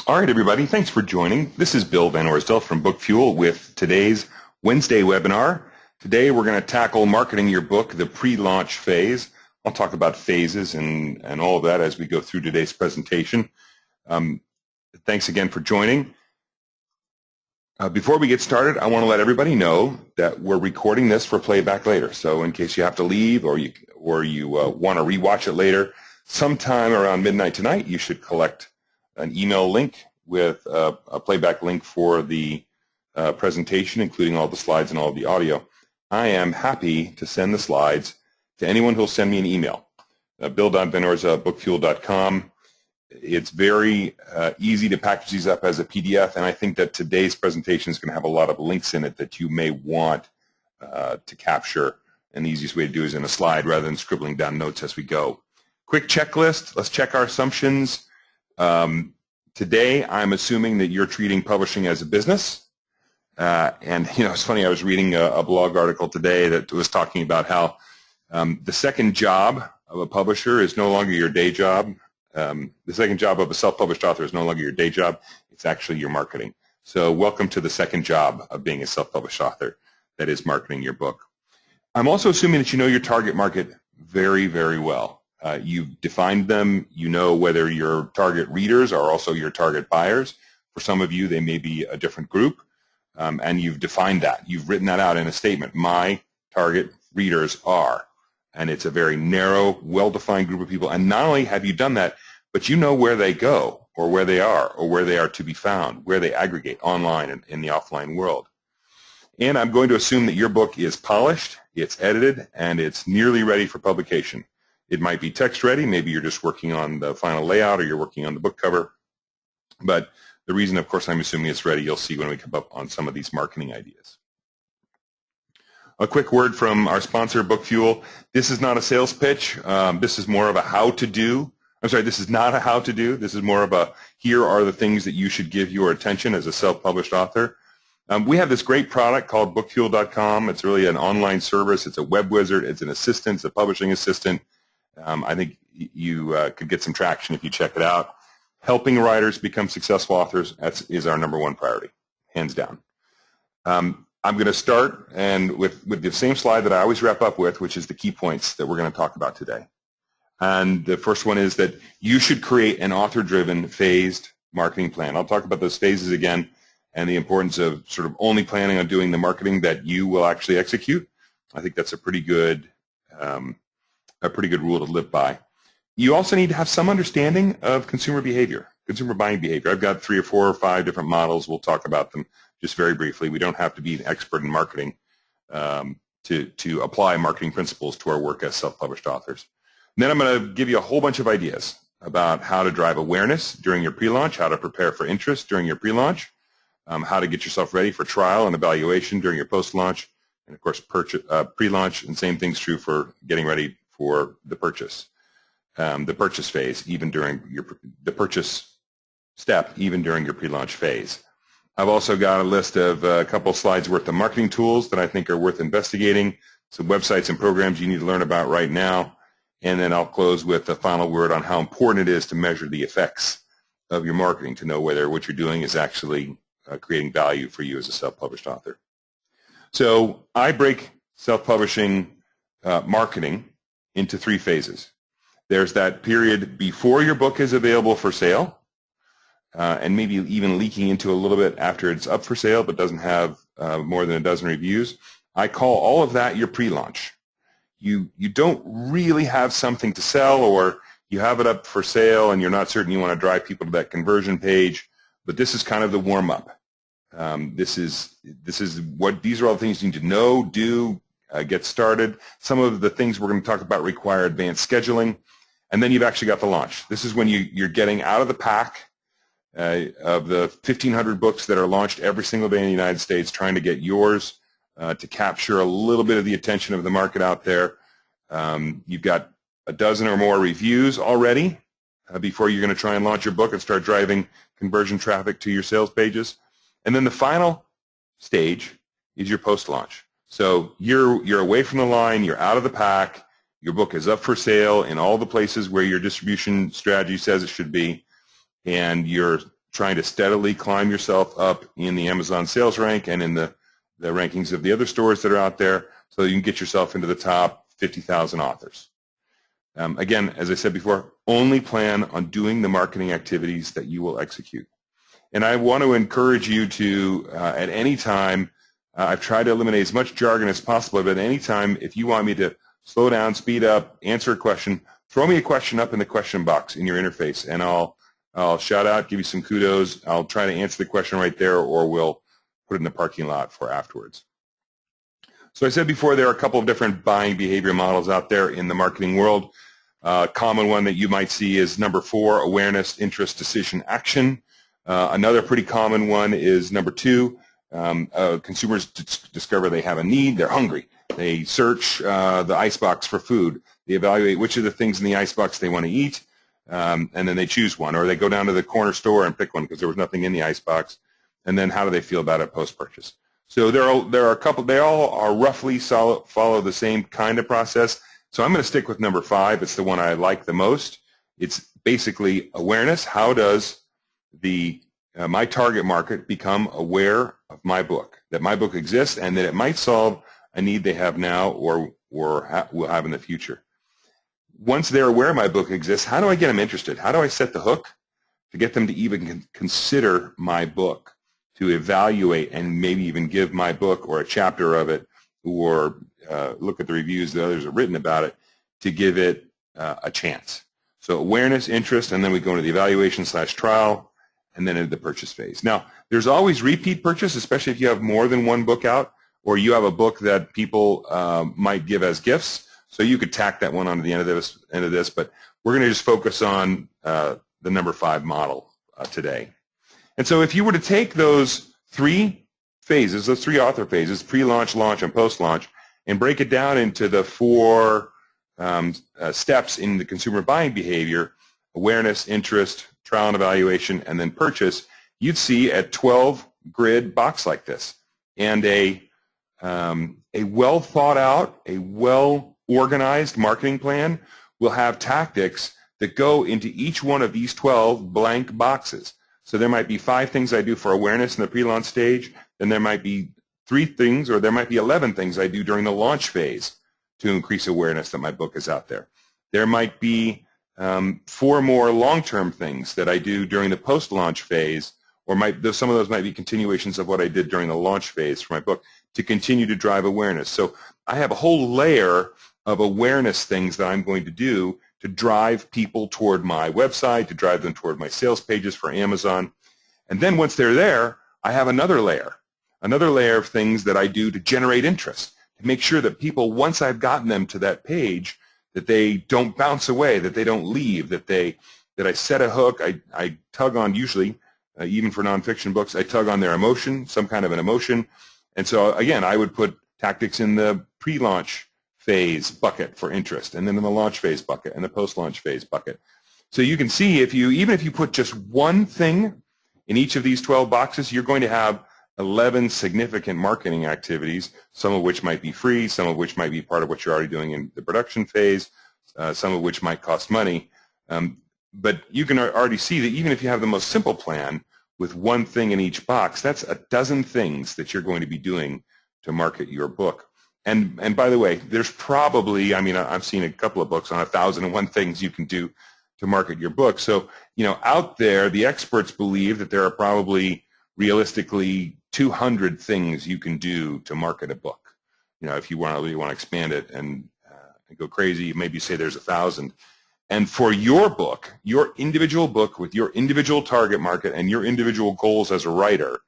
All right, everybody, thanks for joining. This is Bill Van Orsdel from BookFuel with today's Wednesday webinar. Today we're going to tackle marketing your book, the pre-launch phase. I'll talk about phases and all of that as we go through today's presentation. Thanks again for joining. Before we get started, I want to let everybody know that we're recording this for playback later. So in case you have to leave or you want to rewatch it later, sometime around midnight tonight, you should collect an email link with a playback link for the presentation, including all the slides and all of the audio. I am happy to send the slides to anyone who will send me an email. bill.venors@bookfuel.com. It's very easy to package these up as a PDF, and I think that today's presentation is going to have a lot of links in it that you may want to capture, and the easiest way to do it is in a slide rather than scribbling down notes as we go. Quick checklist. Let's check our assumptions. Today, I'm assuming that you're treating publishing as a business. And, you know, it's funny, I was reading a blog article today that was talking about how the second job of a publisher is no longer your day job. The second job of a self-published author is no longer your day job. It's actually your marketing. So welcome to the second job of being a self-published author, that is marketing your book. I'm also assuming that you know your target market very, very well. You've defined them. You know whether your target readers are also your target buyers. For some of you, they may be a different group, and you've defined that. You've written that out in a statement. My target readers are, and it's a very narrow, well-defined group of people. And not only have you done that, but you know where they go or where they are to be found, where they aggregate online and in the offline world. And I'm going to assume that your book is polished, it's edited, and it's nearly ready for publication. It might be text ready, maybe you're just working on the final layout or you're working on the book cover. But the reason, of course, I'm assuming it's ready, you'll see when we come up on some of these marketing ideas. A quick word from our sponsor, BookFuel. This is not a sales pitch. This is more of a how-to-do. I'm sorry, this is not a how-to-do. This is more of a here are the things that you should give your attention as a self-published author. We have this great product called BookFuel.com. It's really an online service. It's a web wizard. It's an assistant. It's a publishing assistant. I think you could get some traction if you check it out. Helping writers become successful authors is our #1 priority, hands down. I'm going to start with the same slide that I always wrap up with, which is the key points that we're going to talk about today. And the first one is that you should create an author-driven, phased marketing plan. I'll talk about those phases again and the importance of sort of only planning on doing the marketing that you will actually execute. I think that's a pretty good rule to live by. You also need to have some understanding of consumer behavior, consumer buying behavior. I've got 3 or 4 or 5 different models. We'll talk about them just very briefly. We don't have to be an expert in marketing to apply marketing principles to our work as self-published authors. And then I'm going to give you a whole bunch of ideas about how to drive awareness during your pre-launch, how to prepare for interest during your pre-launch, how to get yourself ready for trial and evaluation during your post-launch, and of course pre-launch, and same thing's true for getting ready for the purchase phase, even during the purchase step, even during your pre-launch phase. I've also got a list of a couple slides worth of marketing tools that I think are worth investigating, some websites and programs you need to learn about right now, and then I'll close with a final word on how important it is to measure the effects of your marketing to know whether what you're doing is actually creating value for you as a self-published author. So I break self-publishing marketing into 3 phases. There's that period before your book is available for sale, and maybe even leaking into a little bit after it's up for sale but doesn't have more than a dozen reviews. I call all of that your pre-launch. You don't really have something to sell, or you have it up for sale and you're not certain you want to drive people to that conversion page, but this is kind of the warm-up. These are all the things you need to know, do, get started. Some of the things we're going to talk about require advanced scheduling, and then you've actually got the launch. This is when you're getting out of the pack of the 1,500 books that are launched every single day in the United States, trying to get yours to capture a little bit of the attention of the market out there. You've got a dozen or more reviews already before you're going to try and launch your book and start driving conversion traffic to your sales pages. And then the final stage is your post-launch. So you're away from the line, you're out of the pack, your book is up for sale in all the places where your distribution strategy says it should be, and you're trying to steadily climb yourself up in the Amazon sales rank and in the rankings of the other stores that are out there, so you can get yourself into the top 50,000 authors. Again, as I said before, only plan on doing the marketing activities that you will execute. And I want to encourage you to, at any time, I've tried to eliminate as much jargon as possible, but at any time, if you want me to slow down, speed up, answer a question, throw me a question up in the question box in your interface, and I'll shout out, give you some kudos. I'll try to answer the question right there, or we'll put it in the parking lot for afterwards. So I said before, there are a couple of different buying behavior models out there in the marketing world. Common one that you might see is number 4, awareness, interest, decision, action. Another pretty common one is number 2. Consumers discover they have a need. They're hungry. They search the icebox for food. They evaluate which of the things in the icebox they want to eat, and then they choose one. Or they go down to the corner store and pick one because there was nothing in the icebox. And then how do they feel about it post-purchase? So there are a couple. They all are roughly follow the same kind of process. So I'm going to stick with number 5. It's the one I like the most. It's basically awareness. How does my target market become aware of my book, that my book exists, and that it might solve a need they have now or will have in the future? Once they're aware my book exists, how do I get them interested? How do I set the hook to get them to even consider my book, to evaluate and maybe even give my book or a chapter of it, or look at the reviews that others have written about it, to give it a chance? So awareness, interest, and then we go into the evaluation/trial, and then into the purchase phase. Now, there's always repeat purchase, especially if you have more than one book out, or you have a book that people might give as gifts. So you could tack that one onto the end of this, but we're going to just focus on the number 5 model today. And so if you were to take those 3 phases, those 3 author phases, pre-launch, launch, and post-launch, and break it down into the 4 steps in the consumer buying behavior: awareness, interest, trial and evaluation, and then purchase, you'd see a 12-grid box like this. And a well thought out, a well organized marketing plan will have tactics that go into each one of these 12 blank boxes. So there might be 5 things I do for awareness in the pre-launch stage, then there might be 3 things, or there might be 11 things I do during the launch phase to increase awareness that my book is out there. There might be 4 more long-term things that I do during the post-launch phase, or some of those might be continuations of what I did during the launch phase for my book to continue to drive awareness. So I have a whole layer of awareness things that I'm going to do to drive people toward my website, to drive them toward my sales pages for Amazon. And then once they're there, I have another layer of things that I do to generate interest, to make sure that people, once I've gotten them to that page, that they don't bounce away, that they don't leave, that I set a hook. I tug on, usually, even for nonfiction books, I tug on their emotion, some kind of an emotion. And so, again, I would put tactics in the pre-launch phase bucket for interest, and then in the launch phase bucket, and the post-launch phase bucket. So you can see, even if you put just one thing in each of these 12 boxes, you're going to have 11 significant marketing activities, some of which might be free, some of which might be part of what you're already doing in the production phase, some of which might cost money. But you can already see that even if you have the most simple plan with one thing in each box, that's a dozen things that you're going to be doing to market your book. And by the way, there's probably, I've seen a couple of books on 1,001 things you can do to market your book. So, out there, the experts believe that there are probably realistically 200 things you can do to market a book. If you really want to expand it and go crazy, maybe say there's 1,000. And for your book, your individual book with your individual target market and your individual goals as a writer,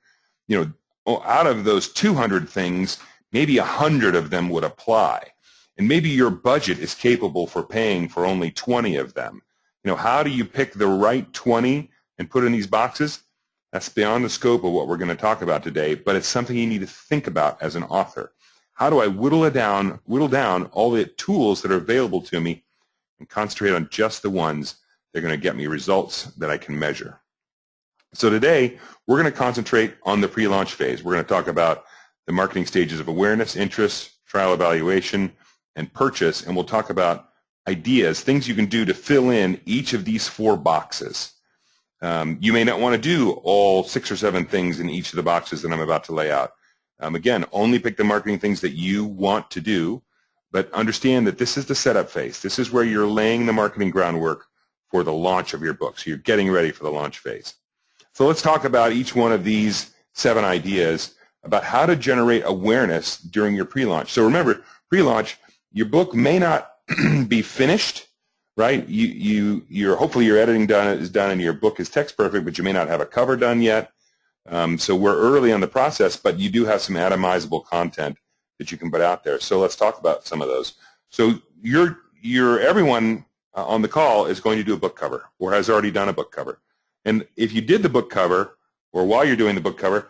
out of those 200 things, maybe 100 of them would apply. And maybe your budget is capable for paying for only 20 of them. How do you pick the right 20 and put in these boxes? That's beyond the scope of what we're going to talk about today, but it's something you need to think about as an author. How do I whittle down all the tools that are available to me and concentrate on just the ones that are going to get me results that I can measure? So today, we're going to concentrate on the pre-launch phase. We're going to talk about the marketing stages of awareness, interest, trial evaluation, and purchase, and we'll talk about ideas, things you can do to fill in each of these 4 boxes. You may not want to do all 6 or 7 things in each of the boxes that I'm about to lay out. Again, only pick the marketing things that you want to do, but understand that this is the setup phase. This is where you're laying the marketing groundwork for the launch of your book. So you're getting ready for the launch phase. So let's talk about each one of these 7 ideas about how to generate awareness during your pre-launch. So remember, pre-launch, your book may not be finished, right? Hopefully your editing is done and your book is text perfect, but you may not have a cover done yet. So we're early on the process, but you do have some atomizable content that you can put out there. So let's talk about some of those. So everyone on the call is going to do a book cover or has already done a book cover. And if you did the book cover, or while you're doing the book cover,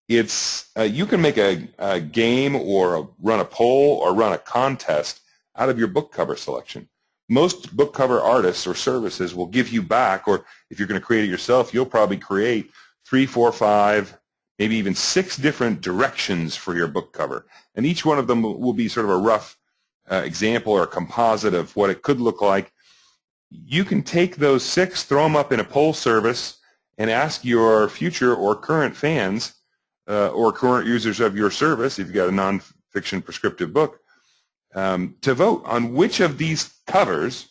it's you can make a game or run a poll or run a contest out of your book cover selection. Most book cover artists or services will give you back, or if you're going to create it yourself, you'll probably create 3, 4, 5, maybe even 6 different directions for your book cover. And each one of them will be sort of a rough example or a composite of what it could look like. You can take those 6, throw them up in a poll service, and ask your future or current fans or current users of your service, if you've got a nonfiction prescriptive book, to vote on which of these covers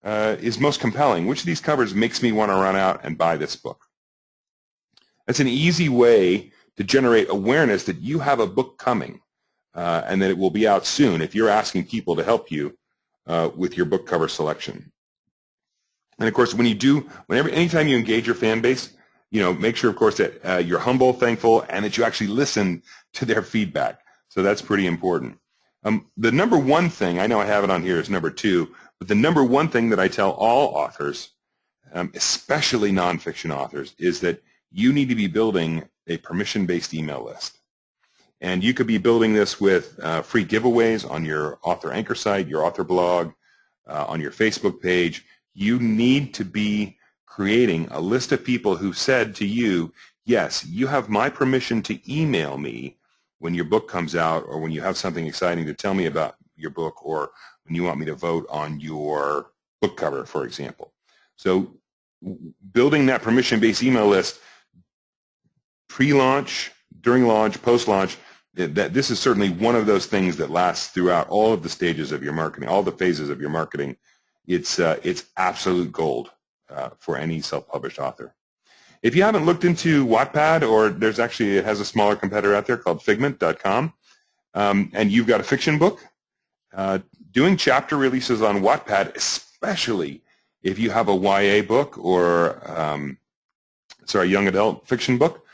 is most compelling. Which of these covers makes me want to run out and buy this book? That's an easy way to generate awareness that you have a book coming and that it will be out soon if you're asking people to help you with your book cover selection. And of course, anytime you engage your fan base, make sure, of course, that you're humble, thankful, and that you actually listen to their feedback. So that's pretty important. The number one thing, I know I have it on here as number 2, but the number one thing that I tell all authors, especially nonfiction authors, is that you need to be building a permission-based email list. And you could be building this with free giveaways on your author anchor site, your author blog, on your Facebook page. You need to be creating a list of people who said to you, yes, you have my permission to email me when your book comes out, or when you have something exciting to tell me about your book, or when you want me to vote on your book cover, for example. So building that permission-based email list, pre-launch, during launch, post-launch, this is certainly one of those things that lasts throughout all of the stages of your marketing, all the phases of your marketing. It's absolute gold for any self-published author. If you haven't looked into Wattpad, or it has a smaller competitor out there called Figment.com, and you've got a fiction book, doing chapter releases on Wattpad, especially if you have a YA book or young adult fiction book,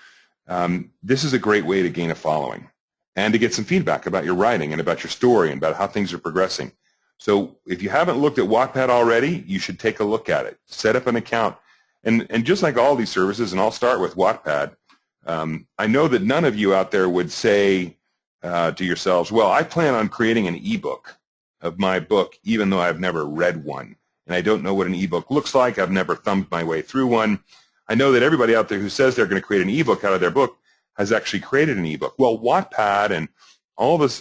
this is a great way to gain a following and to get some feedback about your writing and about your story and about how things are progressing. So if you haven't looked at Wattpad already, you should take a look at it. Set up an account. And just like all these services, and I'll start with Wattpad, I know that none of you out there would say to yourselves, well, I plan on creating an ebook of my book, even though I've never read one. And I don't know what an ebook looks like. I've never thumbed my way through one. I know that everybody out there who says they're going to create an ebook out of their book has actually created an ebook. Well, Wattpad and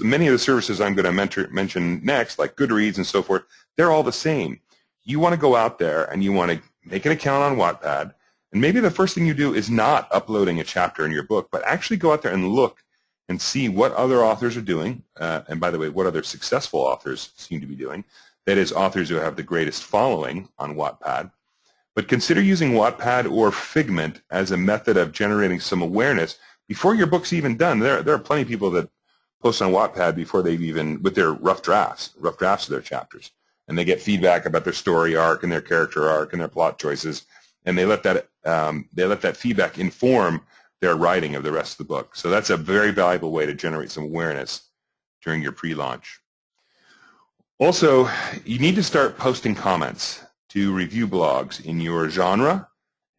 many of the services I'm going to mention next, like Goodreads and so forth, they're all the same. You want to go out there and you want to make an account on Wattpad, and maybe the first thing you do is not uploading a chapter in your book, but actually go out there and look and see what other authors are doing, and by the way, what other successful authors seem to be doing. That is, authors who have the greatest following on Wattpad. But consider using Wattpad or Figment as a method of generating some awareness before your book's even done. There are plenty of people that post on Wattpad before they've even, with their rough drafts of their chapters, and they get feedback about their story arc and their character arc and their plot choices, and they let that feedback inform their writing of the rest of the book. So that's a very valuable way to generate some awareness during your pre-launch. Also, you need to start posting comments to review blogs in your genre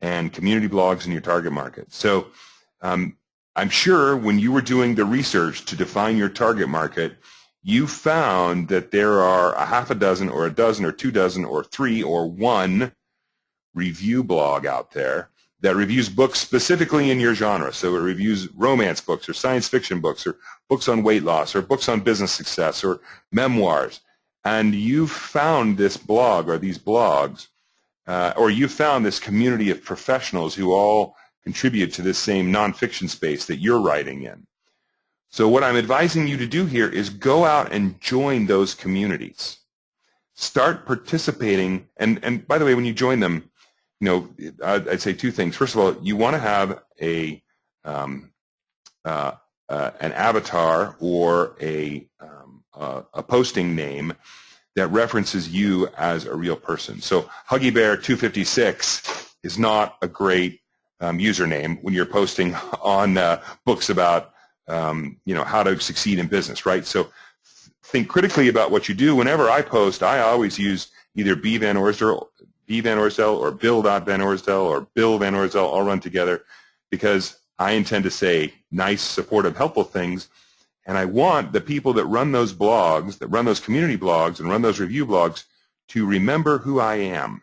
and community blogs in your target market. So I'm sure when you were doing the research to define your target market, you found that there are a half a dozen or a dozen or 2 dozen or 3 or 1 review blog out there that reviews books specifically in your genre. So it reviews romance books or science fiction books or books on weight loss or books on business success or memoirs. And you found this blog or these blogs or you found this community of professionals who all contribute to this same nonfiction space that you're writing in. So what I'm advising you to do here is go out and join those communities. Start participating, and by the way, when you join them, I'd say two things. First of all, you want to have an avatar or a posting name that references you as a real person. So Huggy Bear 256 is not a great username when you're posting on books about how to succeed in business, right? So think critically about what you do. Whenever I post, I always use either B. Van Orsdel or Bill.Van or Bill Van Orsdel all run together, because I intend to say nice, supportive, helpful things, and I want the people that run those blogs, that run those community blogs and run those review blogs to remember who I am.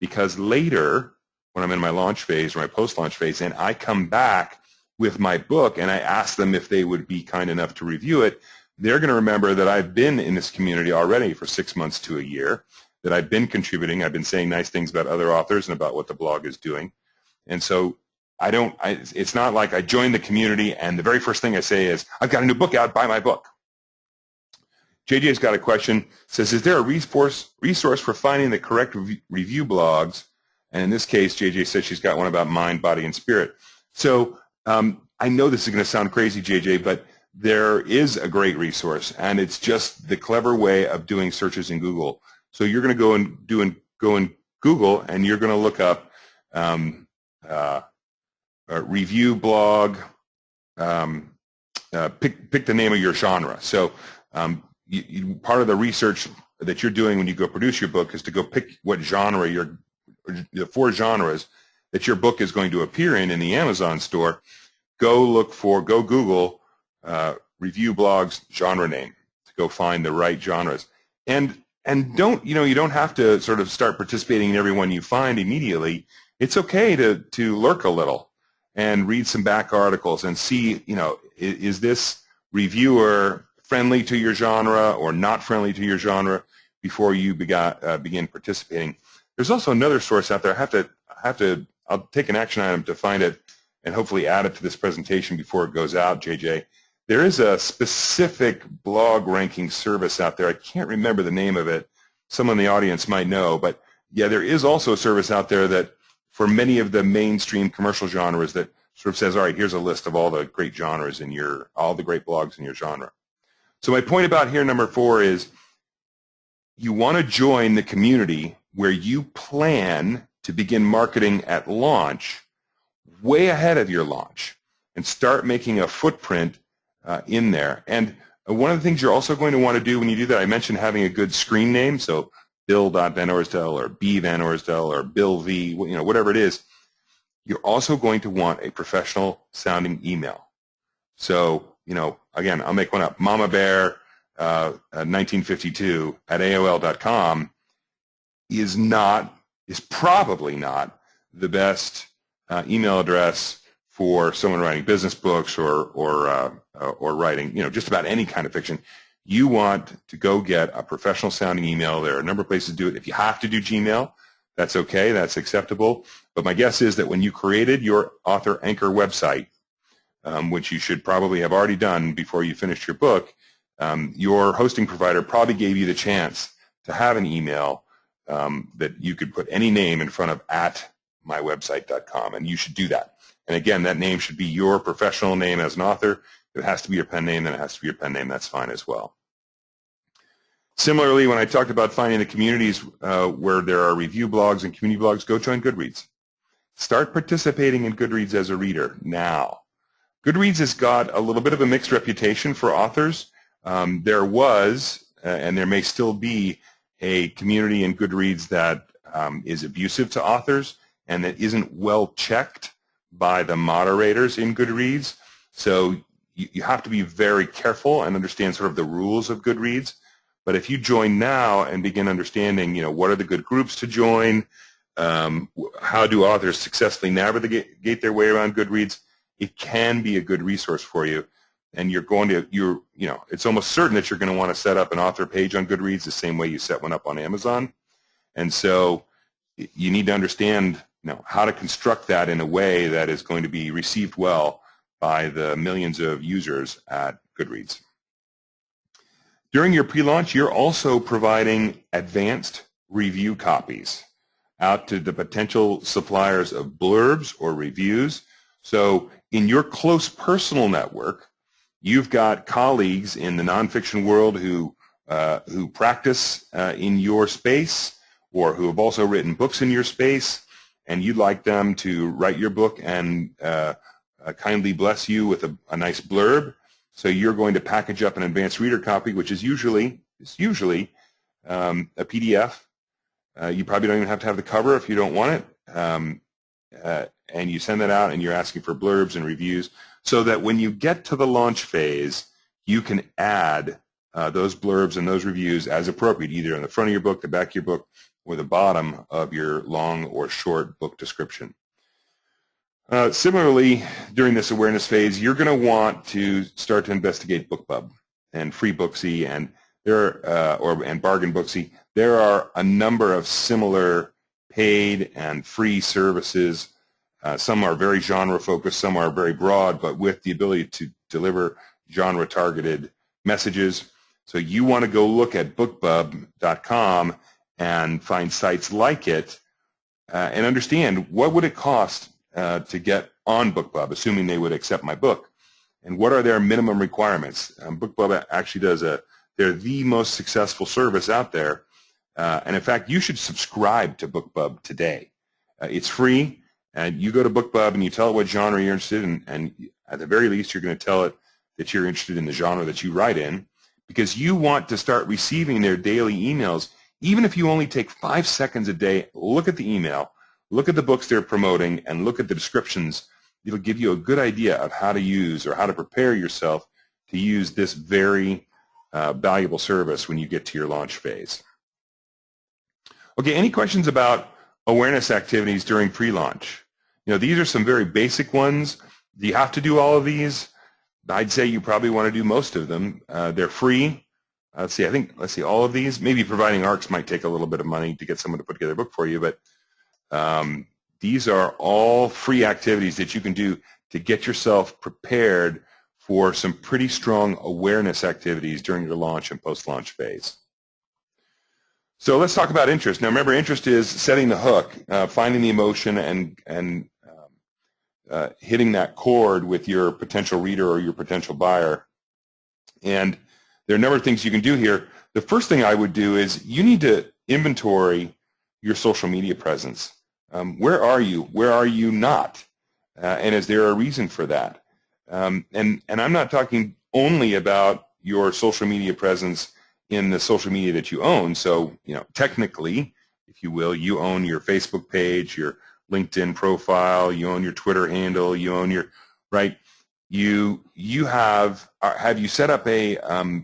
Because later, when I'm in my launch phase or my post-launch phase, and I come back with my book and I ask them if they would be kind enough to review it, they're going to remember that I've been in this community already for 6 months to a year, that I've been contributing, I've been saying nice things about other authors and about what the blog is doing. And so it's not like I join the community and the very first thing I say is, I've got a new book out, buy my book. JJ's got a question, says, is there a resource for finding the correct review blogs? And in this case, JJ says she's got one about mind, body, and spirit. So I know this is going to sound crazy, JJ, but there is a great resource, and it's just the clever way of doing searches in Google. So you're going to go in Google, and you're going to look up review blog, pick the name of your genre. So part of the research that you're doing when you go produce your book is to go pick what genre the 4 genres that your book is going to appear in the Amazon store. Go Google review blogs genre name to go find the right genres. And you don't have to sort of start participating in every one you find immediately. It's okay to lurk a little and read some back articles and see, is this reviewer friendly to your genre or not friendly to your genre before you begin participating. There's also another source out there. I'll take an action item to find it and hopefully add it to this presentation before it goes out, JJ. There is a specific blog ranking service out there. I can't remember the name of it. Someone in the audience might know, but yeah, there is also a service out there that for many of the mainstream commercial genres that sort of says, all right, here's a list of all the great genres in all the great blogs in your genre. So my point about here, number 4, is you want to join the community where you plan to begin marketing at launch way ahead of your launch and start making a footprint in there. And one of the things you're also going to want to do when you do that, I mentioned having a good screen name, so Bill.Van Orsdel or B. Van Orsdel or Bill V, whatever it is. You're also going to want a professional sounding email. So, again, I'll make one up. Mama Bear 1952 at AOL.com is probably not the best email address for someone writing business books or writing, just about any kind of fiction. You want to go get a professional sounding email. There are a number of places to do it. If you have to do Gmail, that's okay. That's acceptable. But my guess is that when you created your author anchor website, which you should probably have already done before you finished your book, your hosting provider probably gave you the chance to have an email that you could put any name in front of @mywebsite.com, and you should do that. And again, that name should be your professional name as an author. If it has to be your pen name, then it has to be your pen name. That's fine as well. Similarly, when I talked about finding the communities where there are review blogs and community blogs, go join Goodreads. Start participating in Goodreads as a reader now. Goodreads has got a little bit of a mixed reputation for authors. There was, and there may still be, a community in Goodreads that is abusive to authors and that isn't well checked by the moderators in Goodreads. So you have to be very careful and understand sort of the rules of Goodreads. But if you join now and begin understanding, what are the good groups to join, how do authors successfully navigate their way around Goodreads, it can be a good resource for you. And it's almost certain that you're going to want to set up an author page on Goodreads the same way you set one up on Amazon. And so you need to understand how to construct that in a way that is going to be received well by the millions of users at Goodreads. During your pre-launch, you're also providing advanced review copies out to the potential suppliers of blurbs or reviews. So in your close personal network, you've got colleagues in the nonfiction world who practice in your space, or who have also written books in your space, and you'd like them to write your book and kindly bless you with a nice blurb. So you're going to package up an advanced reader copy, which is usually a PDF. You probably don't even have to have the cover if you don't want it. And you send that out, and you're asking for blurbs and reviews, so that when you get to the launch phase, you can add those blurbs and those reviews as appropriate, either on the front of your book, the back of your book, or the bottom of your long or short book description. Similarly, during this awareness phase, you're going to want to start to investigate BookBub and Free Booksy and Bargain Booksy. There are a number of similar paid and free services. Some are very genre focused, some are very broad, but with the ability to deliver genre targeted messages. So you want to go look at bookbub.com and find sites like it and understand what would it cost to get on BookBub, assuming they would accept my book, and what are their minimum requirements. BookBub actually they're the most successful service out there, and in fact, you should subscribe to BookBub today. It's free, and you go to BookBub and you tell it what genre you're interested in, and at the very least, you're going to tell it that you're interested in the genre that you write in, because you want to start receiving their daily emails. Even if you only take 5 seconds a day, look at the email, look at the books they're promoting, and look at the descriptions. It'll give you a good idea of how to use or how to prepare yourself to use this very valuable service when you get to your launch phase. Okay, any questions about awareness activities during pre-launch? These are some very basic ones. Do you have to do all of these? I'd say you probably want to do most of them. They're free. Let's see, all of these. Maybe providing ARCs might take a little bit of money to get someone to put together a book for you, but these are all free activities that you can do to get yourself prepared for some pretty strong awareness activities during your launch and post-launch phase. So let's talk about interest. Now remember, interest is setting the hook, finding the emotion and hitting that chord with your potential reader or your potential buyer. And there are a number of things you can do here. The first thing I would do is you need to inventory your social media presence. Where are you? Where are you not? And is there a reason for that? And I'm not talking only about your social media presence in the social media that you own. So, technically, if you will, you own your Facebook page, your LinkedIn profile, you own your Twitter handle, you own your, right? You have you set up a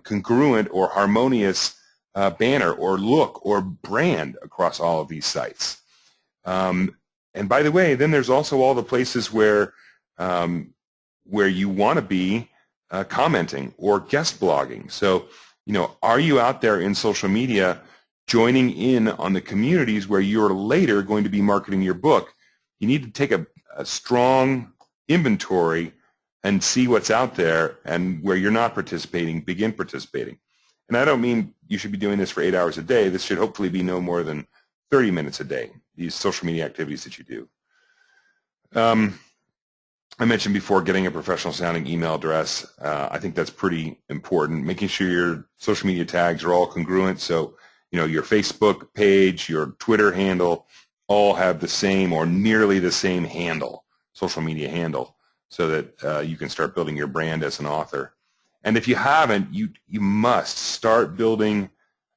congruent or harmonious banner or look or brand across all of these sites? And by the way, then there's also all the places where you want to be commenting or guest blogging. So, are you out there in social media joining in on the communities where you're later going to be marketing your book? You need to take a strong inventory and see what's out there, and where you're not participating, begin participating. And I don't mean you should be doing this for 8 hours a day. This should hopefully be no more than 30 minutes a day, these social media activities that you do. I mentioned before getting a professional sounding email address. I think that's pretty important. Making sure your social media tags are all congruent. So, your Facebook page, your Twitter handle, all have the same or nearly the same handle, social media handle, so that you can start building your brand as an author. And if you haven't, you must start building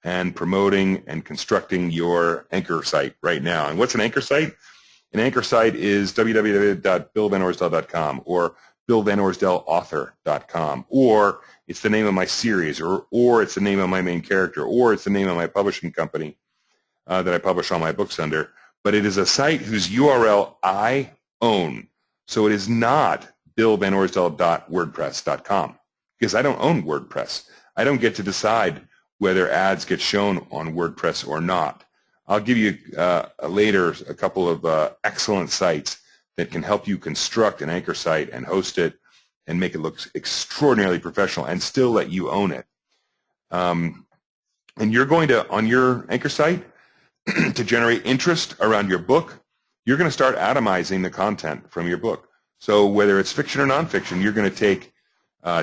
and promoting and constructing your anchor site right now. And what's an anchor site? An anchor site is www.billvanorsdell.com or billvanorsdellauthor.com, or it's the name of my series, or it's the name of my main character, or it's the name of my publishing company that I publish all my books under. But it is a site whose URL I own. So it is not billvanorsdell.wordpress.com, because I don't own WordPress. I don't get to decide whether ads get shown on WordPress or not. I'll give you later a couple of excellent sites that can help you construct an anchor site and host it and make it look extraordinarily professional and still let you own it. And you're going to, on your anchor site, to generate interest around your book, you're going to start atomizing the content from your book. So whether it's fiction or nonfiction, you're going to take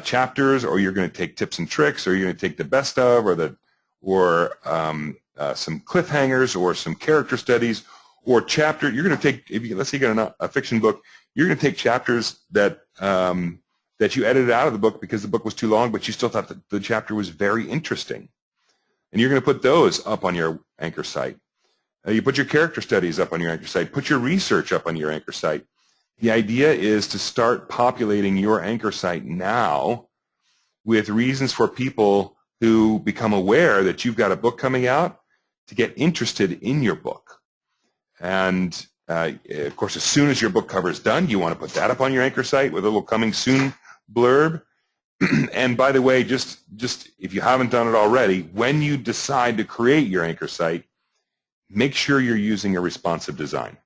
chapters, or you're going to take tips and tricks, or you're going to take the best of, or some cliffhangers, or some character studies, or chapter. You're going to take, let's say you got a fiction book, you're going to take chapters that that you edited out of the book because the book was too long, but you still thought that the chapter was very interesting, and you're going to put those up on your anchor site. You put your character studies up on your anchor site. Put your research up on your anchor site. The idea is to start populating your anchor site now with reasons for people who become aware that you've got a book coming out to get interested in your book. And of course, as soon as your book cover is done, you want to put that up on your anchor site with a little coming soon blurb. And by the way, just if you haven't done it already, when you decide to create your anchor site, make sure you're using a responsive design.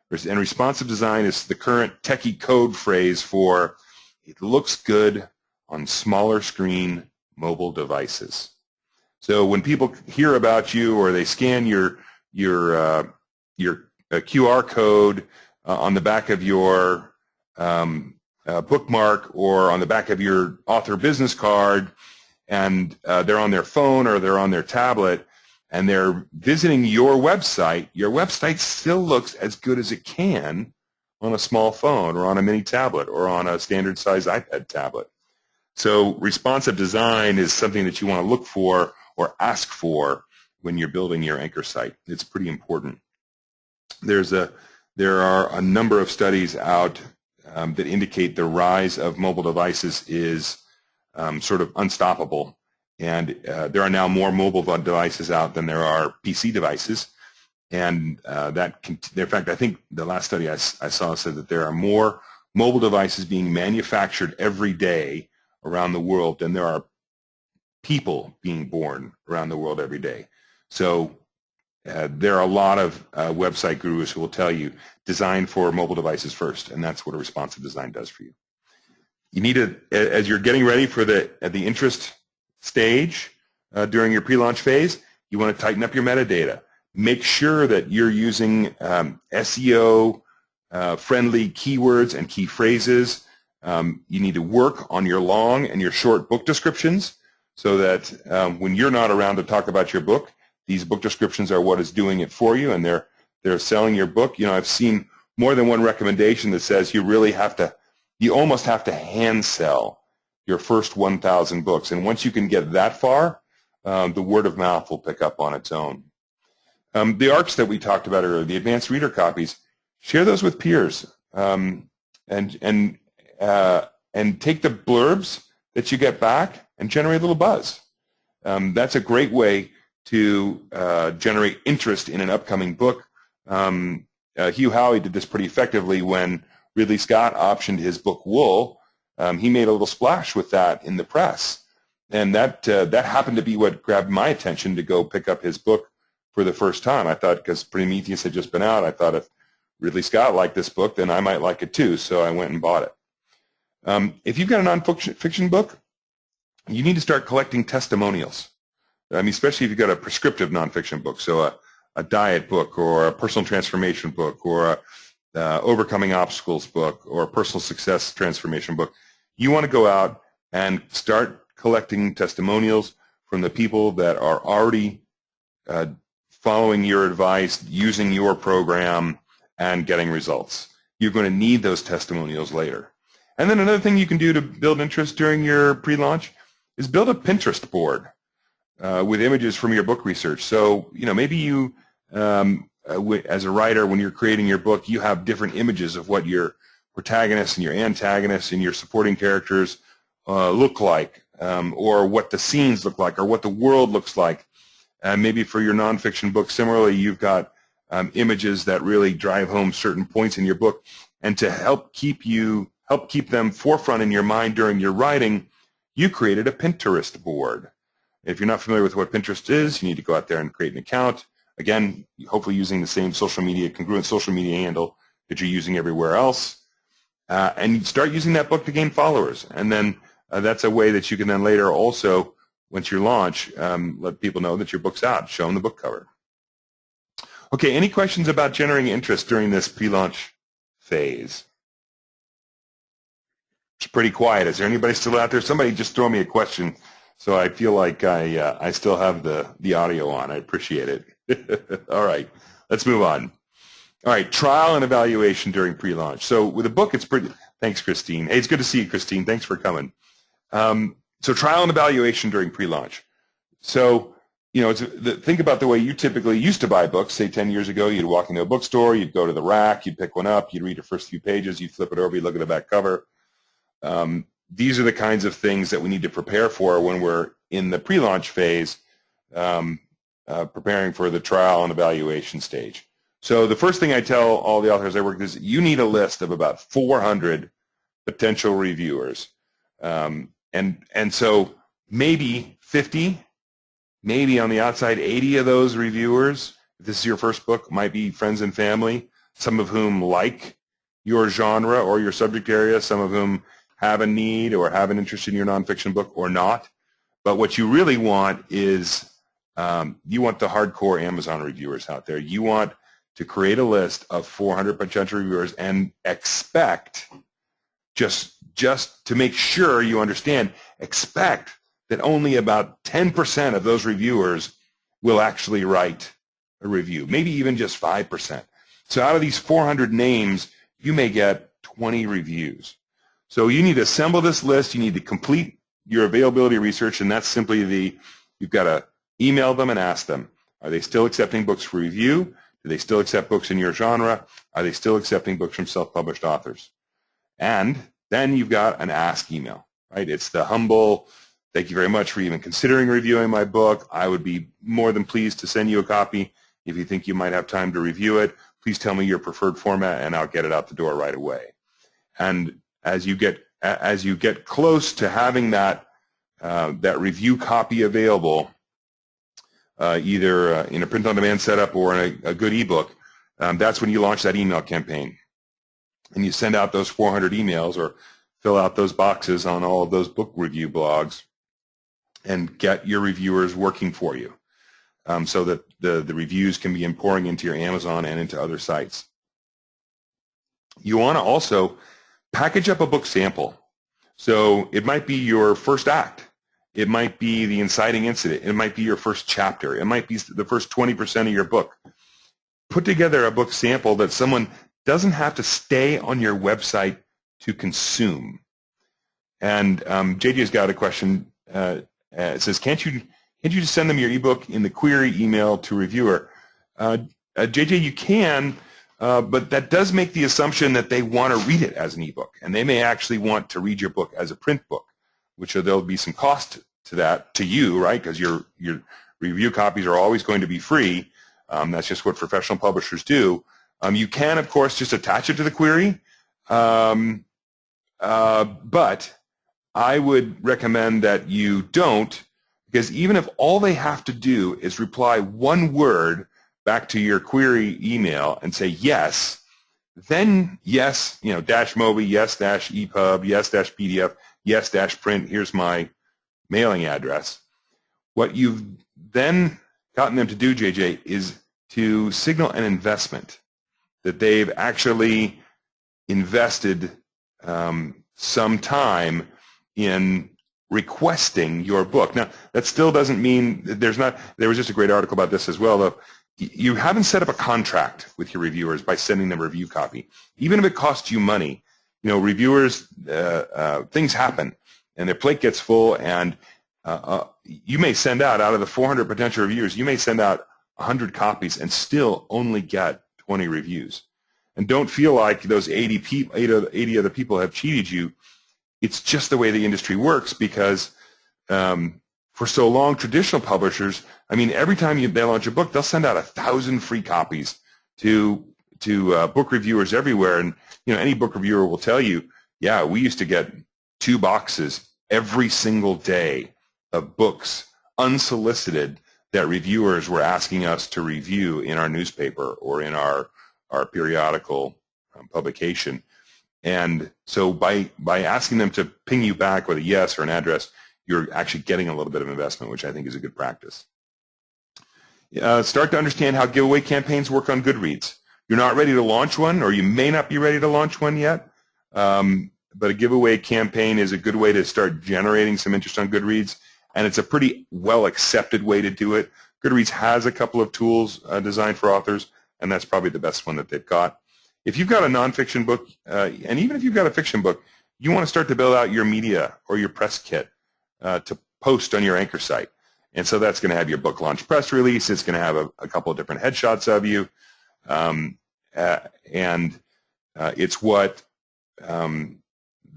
And responsive design is the current techie code phrase for it looks good on smaller screen mobile devices. So when people hear about you, or they scan your QR code on the back of your bookmark, or on the back of your author business card, and they're on their phone or they're on their tablet, and they're visiting your website still looks as good as it can on a small phone, or on a mini tablet, or on a standard size iPad tablet. So responsive design is something that you want to look for or ask for when you're building your anchor site. It's pretty important. There are a number of studies out that indicate the rise of mobile devices is sort of unstoppable. And there are now more mobile devices out than there are PC devices. And in fact, I think the last study I saw said that there are more mobile devices being manufactured every day around the world than there are people being born around the world every day. So there are a lot of website gurus who will tell you design for mobile devices first, and that's what a responsive design does for you. You need to, as you're getting ready for the interest stage during your pre-launch phase, you want to tighten up your metadata. Make sure that you're using SEO friendly keywords and key phrases. You need to work on your long and your short book descriptions, so that when you're not around to talk about your book, these book descriptions are what is doing it for you, and they're selling your book. You know, I've seen more than one recommendation that says you almost have to hand sell your first 1,000 books, and once you can get that far, the word of mouth will pick up on its own. The ARCs that we talked about earlier, the advanced reader copies, share those with peers, and take the blurbs that you get back and generate a little buzz. That's a great way to generate interest in an upcoming book. Hugh Howey did this pretty effectively when Ridley Scott optioned his book Wool. He made a little splash with that in the press, and that happened to be what grabbed my attention to go pick up his book for the first time. I thought, because Prometheus had just been out, I thought if Ridley Scott liked this book, then I might like it too, so I went and bought it. If you've got a non-fiction book, you need to start collecting testimonials. I mean, especially if you've got a prescriptive nonfiction book, so a diet book, or a personal transformation book, or a overcoming obstacles book, or a personal success transformation book. You want to go out and start collecting testimonials from the people that are already following your advice, using your program, and getting results. You're going to need those testimonials later. And then another thing you can do to build interest during your pre-launch is build a Pinterest board with images from your book research. So, you know, maybe you, as a writer, when you're creating your book, you have different images of what your protagonists and your antagonists and your supporting characters look like, or what the scenes look like, or what the world looks like. Maybe for your nonfiction book, similarly, you've got images that really drive home certain points in your book. And to help keep them forefront in your mind during your writing, you created a Pinterest board. If you're not familiar with what Pinterest is, you need to go out there and create an account. Again, hopefully using the same social media, congruent social media handle that you're using everywhere else. And you start using that book to gain followers. And then that's a way that you can then later also, once you launch, let people know that your book's out. Show them the book cover. Okay, any questions about generating interest during this pre-launch phase? It's pretty quiet. Is there anybody still out there? Somebody just throw me a question so I feel like I still have the audio on. I appreciate it. All right, let's move on. All right, trial and evaluation during pre-launch. So with a book, it's pretty, thanks, Christine. Hey, it's good to see you, Christine. Thanks for coming. So trial and evaluation during pre-launch. So, you know, think about the way you typically used to buy books. Say 10 years ago, you'd walk into a bookstore, you'd go to the rack, you'd pick one up, you'd read the first few pages, you'd flip it over, you'd look at the back cover. These are the kinds of things that we need to prepare for when we're in the pre-launch phase, preparing for the trial and evaluation stage. So the first thing I tell all the authors I work with is you need a list of about 400 potential reviewers. And so maybe 50, maybe on the outside 80 of those reviewers, if this is your first book, might be friends and family, some of whom like your genre or your subject area, some of whom have a need or have an interest in your nonfiction book or not. But what you really want is you want the hardcore Amazon reviewers out there. You want to create a list of 400 potential reviewers and expect, just to make sure you understand, expect that only about 10% of those reviewers will actually write a review, maybe even just 5%. So out of these 400 names, you may get 20 reviews. So you need to assemble this list. You need to complete your availability research, and that's simply you've got to email them and ask them, are they still accepting books for review? Do they still accept books in your genre? Are they still accepting books from self-published authors? And then you've got an ask email, right? It's the humble, thank you very much for even considering reviewing my book. I would be more than pleased to send you a copy if you think you might have time to review it. Please tell me your preferred format, and I'll get it out the door right away. And as you get close to having that review copy available, either in a print-on-demand setup or in a good ebook, that's when you launch that email campaign. And you send out those 400 emails or fill out those boxes on all of those book review blogs and get your reviewers working for you so that the reviews can begin pouring into your Amazon and into other sites. You want to also package up a book sample. So it might be your first act. It might be the inciting incident. It might be your first chapter. It might be the first 20% of your book. Put together a book sample that someone doesn't have to stay on your website to consume. And JJ's got a question. It says, can't you just send them your ebook in the query email to reviewer? JJ, you can, but that does make the assumption that they want to read it as an ebook, and they may actually want to read your book as a print book, which there'll be some cost to that, to you, right? Because your review copies are always going to be free. That's just what professional publishers do. You can, of course, just attach it to the query, but I would recommend that you don't, because even if all they have to do is reply one word back to your query email and say yes, then yes, dash Mobi, yes, dash EPUB, yes, dash PDF, yes, dash print, here's my mailing address. What you've then gotten them to do, JJ, is to signal an investment, that they've actually invested some time in requesting your book. Now, that still doesn't mean there was just a great article about this as well, though. You haven't set up a contract with your reviewers by sending them a review copy. Even if it costs you money, reviewers, things happen, and their plate gets full, and you may send out of the 400 potential reviewers, you may send out 100 copies and still only get 20 reviews. And don't feel like those 80 other people have cheated you. It's just the way the industry works, because for so long, traditional publishers, every time they launch a book, they'll send out 1,000 free copies to book reviewers everywhere. And any book reviewer will tell you, yeah, we used to get 2 boxes every single day of books unsolicited that reviewers were asking us to review in our newspaper or in our periodical publication. And so by asking them to ping you back with a yes or an address, you're actually getting a little bit of investment, which I think is a good practice. Start to understand how giveaway campaigns work on Goodreads. You're not ready to launch one, or you may not be ready to launch one yet, but a giveaway campaign is a good way to start generating some interest on Goodreads, and it's a pretty well-accepted way to do it. Goodreads has a couple of tools designed for authors, and that's probably the best one that they've got. If you've got a nonfiction book, and even if you've got a fiction book, you want to start to build out your media or your press kit to post on your anchor site. And so that's going to have your book launch press release. It's going to have a couple of different headshots of you. It's what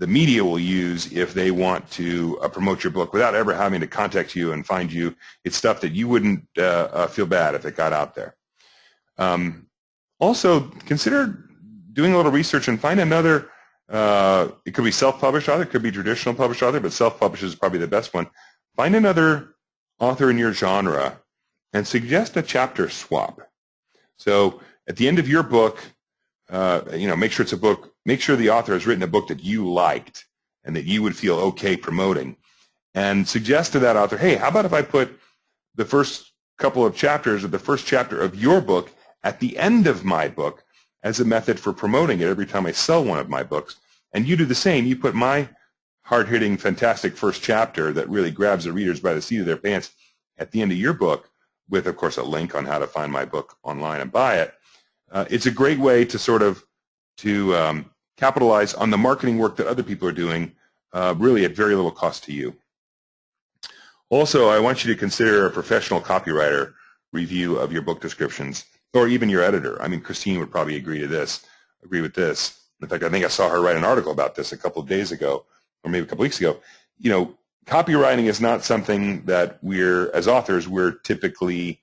the media will use if they want to promote your book without ever having to contact you and find you. It's stuff that you wouldn't feel bad if it got out there. Also, consider doing a little research and find another, it could be self-published author, it could be traditional published author, but self-published is probably the best one. Find another author in your genre and suggest a chapter swap. So at the end of your book, make sure it's a book, make sure the author has written a book that you liked and that you would feel okay promoting, and suggest to that author, hey, how about if I put the first couple of chapters of the first chapter of your book at the end of my book as a method for promoting it every time I sell one of my books, and you do the same. You put my hard-hitting, fantastic first chapter that really grabs the readers by the seat of their pants at the end of your book with, of course, a link on how to find my book online and buy it. It's a great way to sort of capitalize on the marketing work that other people are doing, really at very little cost to you. Also, I want you to consider a professional copywriter review of your book descriptions, or even your editor. I mean, Christine would probably agree with this. In fact, I think I saw her write an article about this a couple of days ago, or maybe a couple weeks ago. You know, copywriting is not something that as authors, we're typically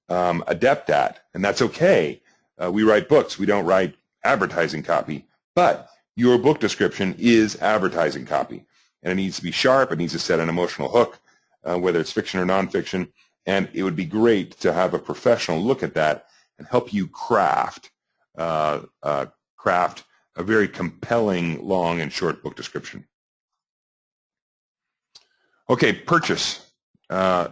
adept at, and that's okay. We write books. We don't write advertising copy, but your book description is advertising copy, and it needs to be sharp. It needs to set an emotional hook, whether it's fiction or nonfiction, and it would be great to have a professional look at that and help you craft a very compelling long and short book description. Okay, purchase. You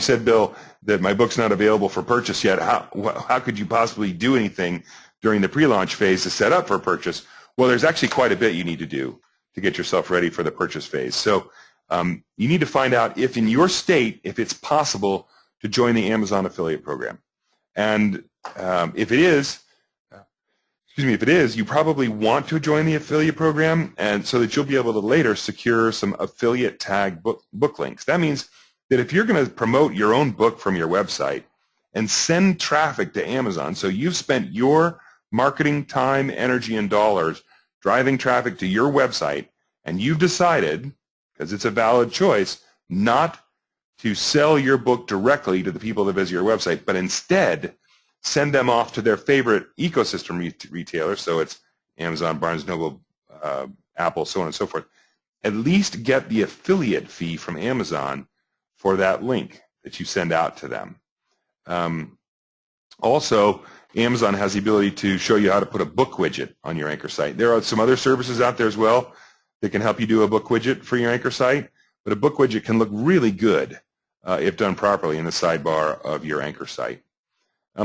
said, Bill, that my book's not available for purchase yet. How could you possibly do anything during the pre-launch phase to set up for purchase? Well, there's actually quite a bit you need to do to get yourself ready for the purchase phase. So you need to find out if in your state, if it's possible to join the Amazon affiliate program. And if it is, you probably want to join the affiliate program, and so that you'll be able to later secure some affiliate tag book links. That means that if you're going to promote your own book from your website and send traffic to Amazon, so you've spent your marketing time, energy, and dollars driving traffic to your website, and you've decided, because it's a valid choice, not to sell your book directly to the people that visit your website, but instead send them off to their favorite ecosystem retailer, so it's Amazon, Barnes & Noble, Apple, so on and so forth. At least get the affiliate fee from Amazon for that link that you send out to them. Also, Amazon has the ability to show you how to put a book widget on your anchor site. There are some other services out there as well that can help you do a book widget for your anchor site, but a book widget can look really good if done properly in the sidebar of your anchor site.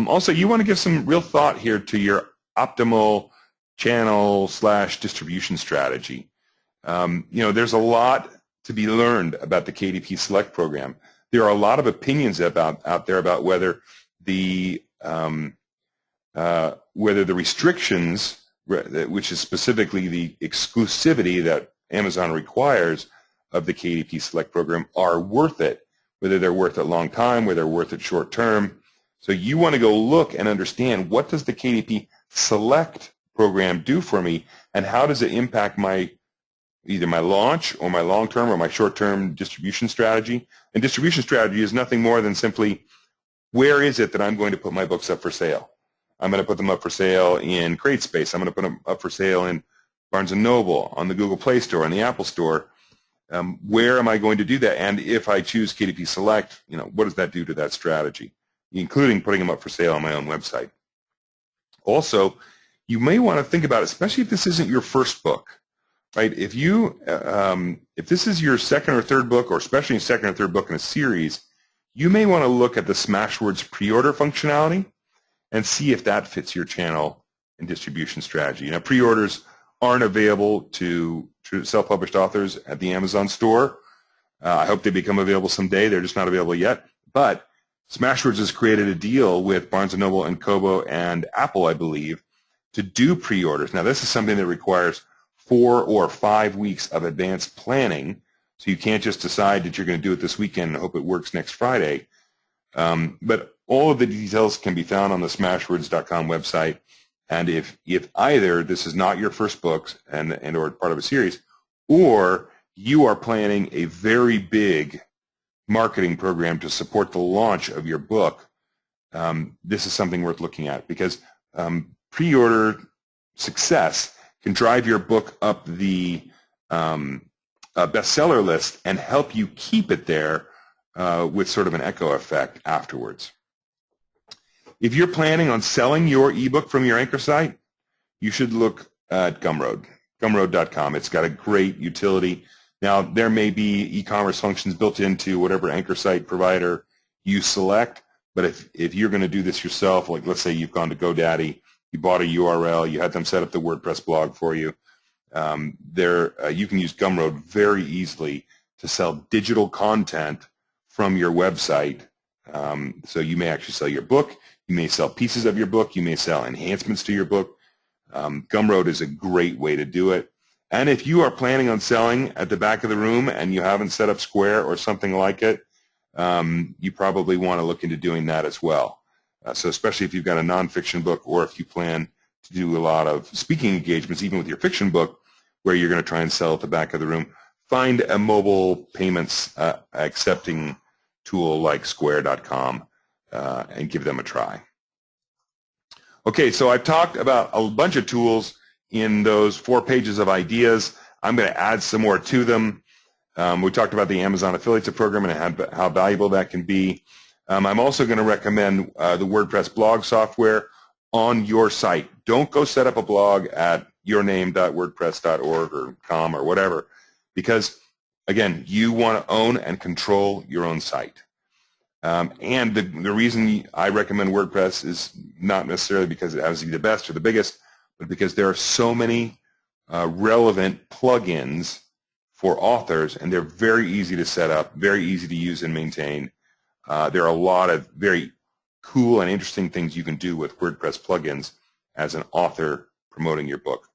Also, you want to give some real thought here to your optimal channel/distribution strategy. There's a lot to be learned about the KDP Select program. There are a lot of opinions out there about whether the restrictions, which is specifically the exclusivity that Amazon requires of the KDP Select program, are worth it, whether they're worth it long time, whether they're worth it short term. So you want to go look and understand, what does the KDP Select program do for me, and how does it impact either my launch or my long-term or my short-term distribution strategy. And distribution strategy is nothing more than simply, where is it that I'm going to put my books up for sale? I'm going to put them up for sale in CreateSpace. I'm going to put them up for sale in Barnes & Noble, on the Google Play Store, on the Apple Store. where am I going to do that? And if I choose KDP Select, what does that do to that strategy, including putting them up for sale on my own website? Also, you may want to think about, especially if this isn't your first book, right? If this is your second or third book, or especially your second or third book in a series, you may want to look at the Smashwords pre-order functionality and see if that fits your channel and distribution strategy. Pre-orders aren't available to self-published authors at the Amazon store. I hope they become available someday. They're just not available yet. But Smashwords has created a deal with Barnes & Noble and Kobo and Apple, I believe, to do pre-orders. Now, this is something that requires 4 or 5 weeks of advanced planning, so you can't just decide that you're going to do it this weekend and hope it works next Friday. But all of the details can be found on the Smashwords.com website. And if either this is not your first book and or part of a series, or you are planning a very big marketing program to support the launch of your book, this is something worth looking at, because pre-order success can drive your book up the bestseller list and help you keep it there with sort of an echo effect afterwards. If you're planning on selling your ebook from your anchor site, you should look at Gumroad, gumroad.com. It's got a great utility. Now, there may be e-commerce functions built into whatever anchor site provider you select, but if you're going to do this yourself, like let's say you've gone to GoDaddy, you bought a URL, you had them set up the WordPress blog for you, you can use Gumroad very easily to sell digital content from your website. So you may actually sell your book, you may sell pieces of your book, you may sell enhancements to your book. Gumroad is a great way to do it. And if you are planning on selling at the back of the room and you haven't set up Square or something like it, you probably want to look into doing that as well. So especially if you've got a nonfiction book, or if you plan to do a lot of speaking engagements, even with your fiction book, where you're going to try and sell at the back of the room, find a mobile payments accepting tool like Square.com and give them a try. Okay, so I've talked about a bunch of tools in those 4 pages of ideas. I'm going to add some more to them. We talked about the Amazon Affiliates Program and how valuable that can be. I'm also going to recommend the WordPress blog software on your site. Don't go set up a blog at yourname.wordpress.org or com or whatever, because, again, you want to own and control your own site. And the reason I recommend WordPress is not necessarily because it has to be the best or the biggest, but because there are so many relevant plugins for authors, and they're very easy to set up, very easy to use and maintain. There are a lot of very cool and interesting things you can do with WordPress plugins as an author promoting your book.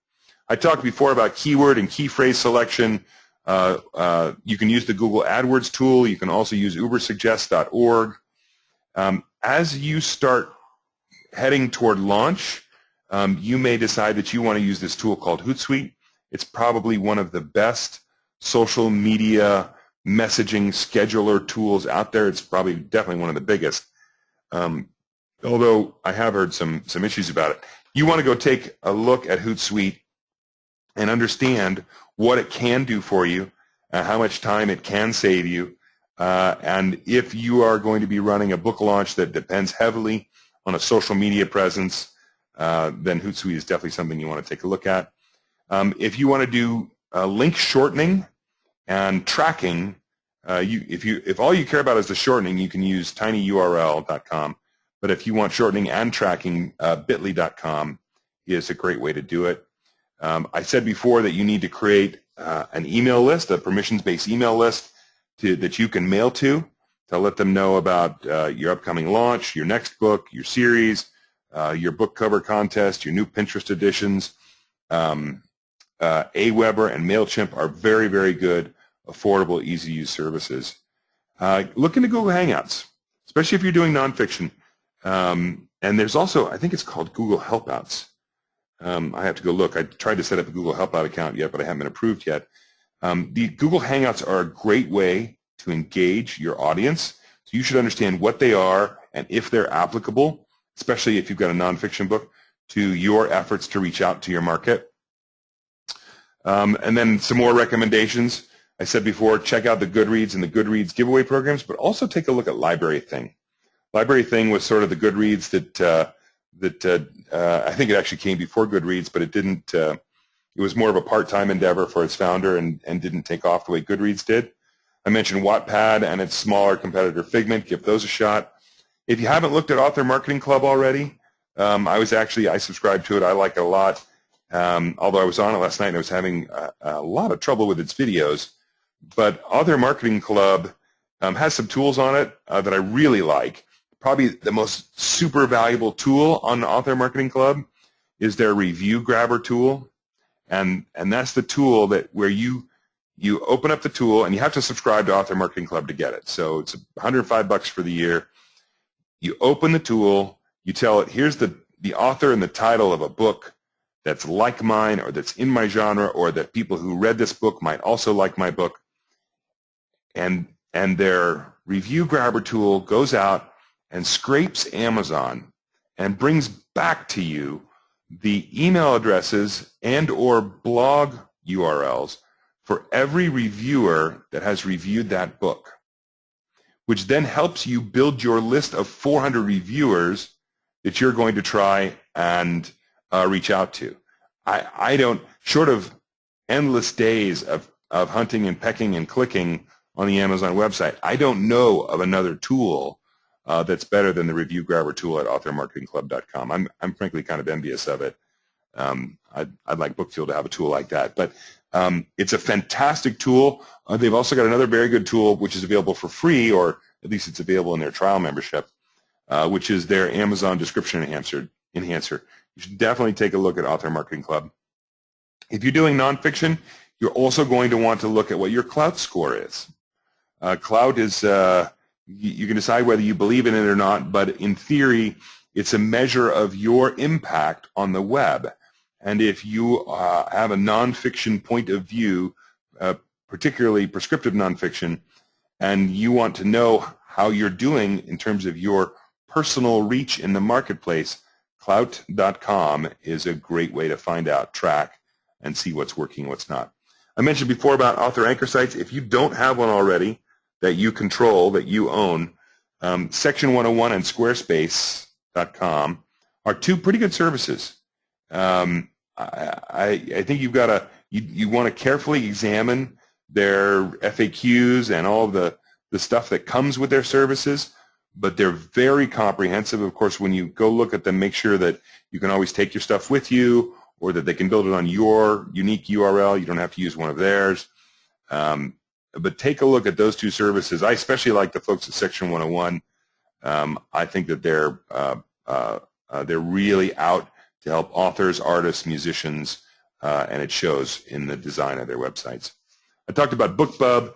I talked before about keyword and key phrase selection. You can use the Google AdWords tool. You can also use ubersuggest.org. As you start heading toward launch, you may decide that you want to use this tool called Hootsuite. It's probably one of the best social media messaging scheduler tools out there. It's probably definitely one of the biggest. Although I have heard some issues about it. You want to go take a look at Hootsuite and understand what it can do for you, how much time it can save you, and if you are going to be running a book launch that depends heavily on a social media presence, then Hootsuite is definitely something you want to take a look at. If you want to do link shortening and tracking, if all you care about is the shortening, you can use tinyurl.com. But if you want shortening and tracking, bit.ly.com is a great way to do it. I said before that you need to create an email list, a permissions-based email list that you can mail to let them know about your upcoming launch, your next book, your series, your book cover contest, your new Pinterest editions. Aweber and MailChimp are very, very good, affordable, easy-to-use services. Look into Google Hangouts, especially if you're doing nonfiction. And there's also, I think it's called Google Helpouts. I have to go look. I tried to set up a Google Helpout account yet, but I haven't been approved yet. The Google Hangouts are a great way to engage your audience. So you should understand what they are and if they're applicable, especially if you've got a nonfiction book, to your efforts to reach out to your market. And then some more recommendations. I said before, check out the Goodreads and the Goodreads giveaway programs, but also take a look at Library Thing. Library Thing was sort of the Goodreads that I think it actually came before Goodreads, but it didn't. It was more of a part-time endeavor for its founder and didn't take off the way Goodreads did. I mentioned Wattpad and its smaller competitor Figment. Give those a shot. If you haven't looked at Author Marketing Club already, I subscribe to it. I like it a lot. Although I was on it last night and I was having a lot of trouble with its videos. But Author Marketing Club has some tools on it that I really like. Probably the most super valuable tool on Author Marketing Club is their Review Grabber tool. And that's the tool where you open up the tool, and you have to subscribe to Author Marketing Club to get it. So it's $105 for the year. You open the tool, you tell it, here's the author and the title of a book that's like mine or that's in my genre or that people who read this book might also like my book. And their Review Grabber tool goes out and scrapes Amazon and brings back to you the email addresses and or blog URLs for every reviewer that has reviewed that book, which then helps you build your list of 400 reviewers that you're going to try and reach out to. I don't, short of endless days of hunting and pecking and clicking on the Amazon website, I don't know of another tool that's better than the Review Grabber tool at authormarketingclub.com. I'm frankly kind of envious of it. I'd like BookFuel to have a tool like that. But it's a fantastic tool. They've also got another very good tool which is available for free, or at least it's available in their trial membership, which is their Amazon Description Enhancer. You should definitely take a look at Author Marketing Club. If you're doing nonfiction, you're also going to want to look at what your Cloud score is. Cloud is, you can decide whether you believe in it or not, but in theory, it's a measure of your impact on the web. And if you have a nonfiction point of view, particularly prescriptive nonfiction, and you want to know how you're doing in terms of your personal reach in the marketplace, Clout.com is a great way to find out, track, and see what's working, what's not. I mentioned before about author anchor sites. If you don't have one already that you control, that you own, Section 101 and Squarespace.com are two pretty good services. I think you've got to you want to carefully examine their FAQs and all of the stuff that comes with their services, but they're very comprehensive. Of course, when you go look at them, make sure that you can always take your stuff with you, or that they can build it on your unique URL. You don't have to use one of theirs. But take a look at those two services. I especially like the folks at Section 101. I think that they're really out to help authors, artists, musicians, and it shows in the design of their websites. I talked about BookBub.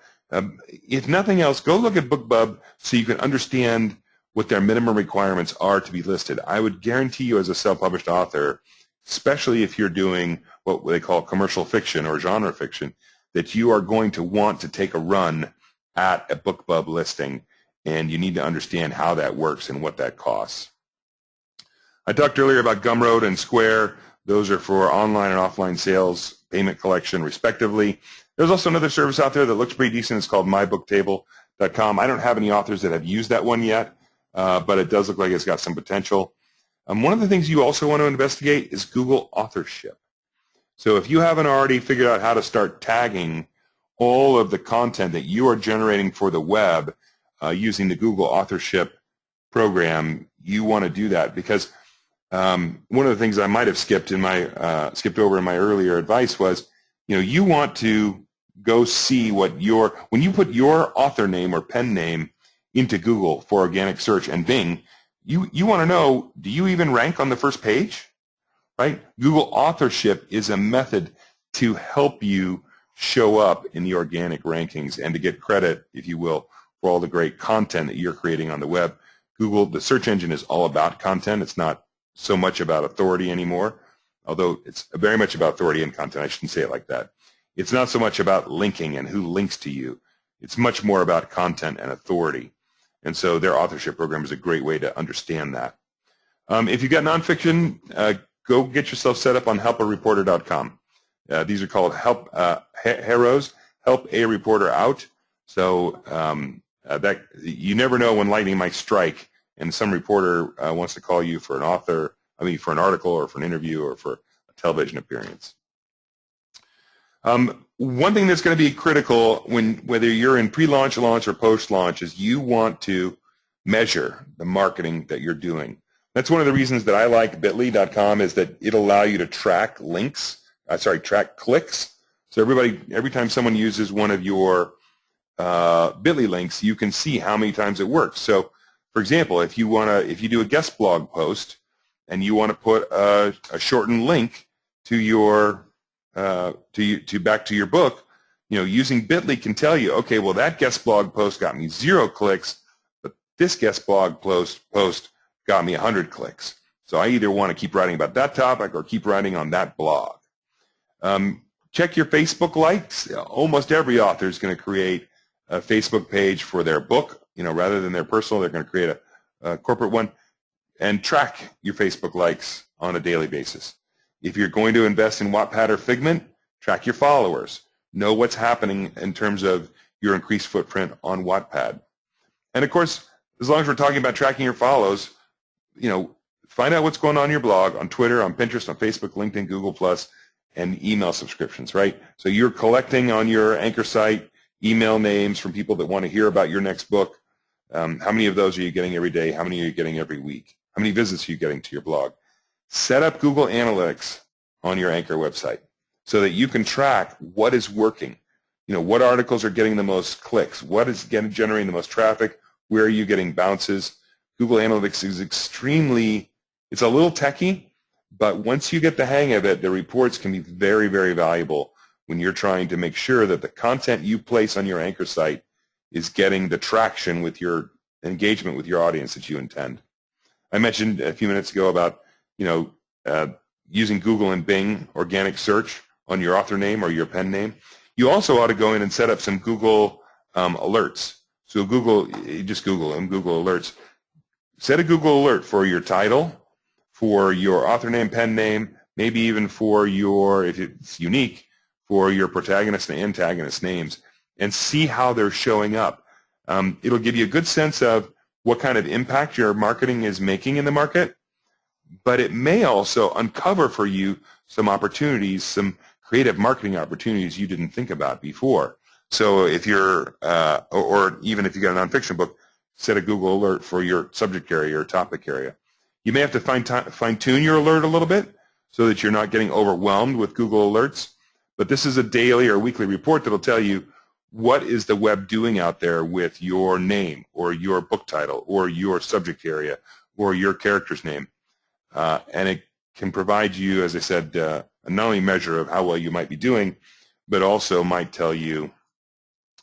If nothing else, go look at BookBub so you can understand what their minimum requirements are to be listed. I would guarantee you as a self-published author, especially if you're doing what they call commercial fiction or genre fiction, that you are going to want to take a run at a BookBub listing, and you need to understand how that works and what that costs. I talked earlier about Gumroad and Square. Those are for online and offline sales, payment collection, respectively. There's also another service out there that looks pretty decent. It's called mybooktable.com. I don't have any authors that have used that one yet, but it does look like it's got some potential. One of the things you also want to investigate is Google authorship. So if you haven't already figured out how to start tagging all of the content that you are generating for the web using the Google authorship program, you want to do that, because one of the things I might have skipped over in my earlier advice was, you want to go see what when you put your author name or pen name into Google for organic search and Bing, you want to know, do you even rank on the first page? Right? Google authorship is a method to help you show up in the organic rankings and to get credit, if you will, for all the great content that you're creating on the web. Google, the search engine, is all about content. It's not so much about authority anymore, although it's very much about authority and content. I shouldn't say it like that. It's not so much about linking and who links to you. It's much more about content and authority. And so their authorship program is a great way to understand that. If you've got nonfiction, go get yourself set up on helpareporter.com. These are called Heroes. help a reporter out. So that you never know when lightning might strike, and some reporter wants to call you for an for an article or for an interview or for a television appearance. One thing that's going to be critical whether you're in pre-launch, launch, or post-launch is you want to measure the marketing that you're doing. That's one of the reasons that I like bitly.com, is that it'll allow you to track track clicks. So every time someone uses one of your Bitly links, you can see how many times it works. So, for example, if you do a guest blog post and you want to put a shortened link to your back to your book, using Bitly can tell you, okay, well, that guest blog post got me 0 clicks, but this guest blog post got me 100 clicks. So I either want to keep writing about that topic or keep writing on that blog. Check your Facebook likes. Almost every author is going to create a Facebook page for their book, rather than their personal. They're going to create a corporate one, and track your Facebook likes on a daily basis. If you're going to invest in Wattpad or Figment, track your followers. Know what's happening in terms of your increased footprint on Wattpad. And of course, as long as we're talking about tracking your follows, find out what's going on in your blog, on Twitter, on Pinterest, on Facebook, LinkedIn, Google+, and email subscriptions, right? So you're collecting on your anchor site email names from people that want to hear about your next book. How many of those are you getting every day? How many are you getting every week? How many visits are you getting to your blog? Set up Google Analytics on your anchor website so that you can track what is working. What articles are getting the most clicks? What is generating the most traffic? Where are you getting bounces? Google Analytics is it's a little techy, but once you get the hang of it, the reports can be very, very valuable when you're trying to make sure that the content you place on your anchor site is getting the traction with your engagement with your audience that you intend. I mentioned a few minutes ago about using Google and Bing organic search on your author name or your pen name. You also ought to go in and set up some Google alerts. So just Google them, Google Alerts. Set a Google alert for your title, for your author name, pen name, maybe even for if it's unique, for your protagonist and antagonist names, and see how they're showing up. It'll give you a good sense of what kind of impact your marketing is making in the market, but it may also uncover for you some opportunities, some creative marketing opportunities you didn't think about before. So if you're, or even if you got a nonfiction book, set a Google alert for your subject area or topic area. You may have to fine-tune your alert a little bit so that you're not getting overwhelmed with Google alerts, but this is a daily or weekly report that will tell you what is the web doing out there with your name or your book title or your subject area or your character's name. And it can provide you, as I said, not only a measure of how well you might be doing, but also might tell you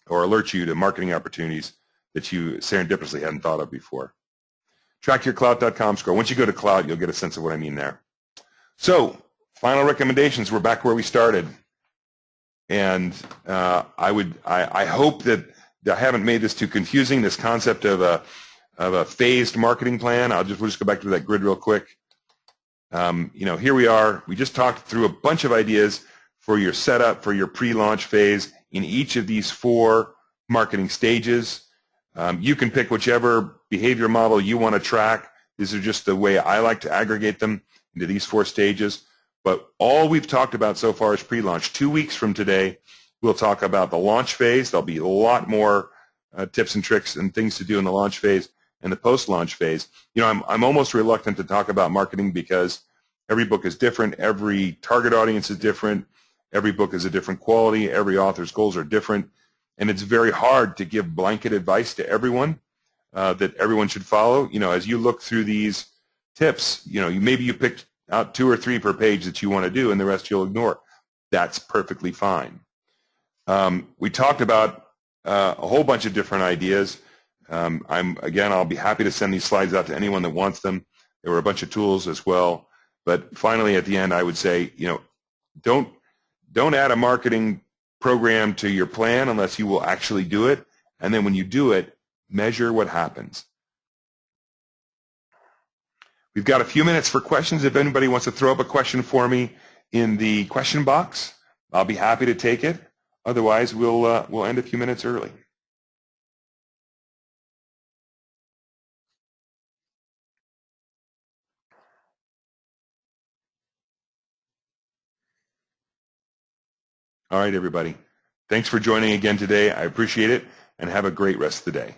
or alert you to marketing opportunities that you serendipitously hadn't thought of before. Trackyourcloud.com score. Once you go to cloud, you'll get a sense of what I mean there. So, final recommendations. We're back where we started. And I hope that I haven't made this too confusing, this concept of a phased marketing plan. We'll just go back to that grid real quick. Here we are. We just talked through a bunch of ideas for your setup, for your pre-launch phase in each of these 4 marketing stages. You can pick whichever behavior model you want to track. These are just the way I like to aggregate them into these 4 stages. But all we've talked about so far is pre-launch. 2 weeks from today, we'll talk about the launch phase. There'll be a lot more tips and tricks and things to do in the launch phase and the post-launch phase. I'm almost reluctant to talk about marketing because every book is different. Every target audience is different. Every book is a different quality. Every author's goals are different. And it's very hard to give blanket advice to everyone that everyone should follow. As you look through these tips, maybe you picked out 2 or 3 per page that you want to do and the rest you'll ignore. That's perfectly fine. We talked about a whole bunch of different ideas. I'll be happy to send these slides out to anyone that wants them. There were a bunch of tools as well. But finally, at the end, I would say, don't add a marketing program to your plan unless you will actually do it. And then when you do it, measure what happens. We've got a few minutes for questions. If anybody wants to throw up a question for me in the question box, I'll be happy to take it. Otherwise, we'll end a few minutes early. All right, everybody. Thanks for joining again today. I appreciate it, and have a great rest of the day.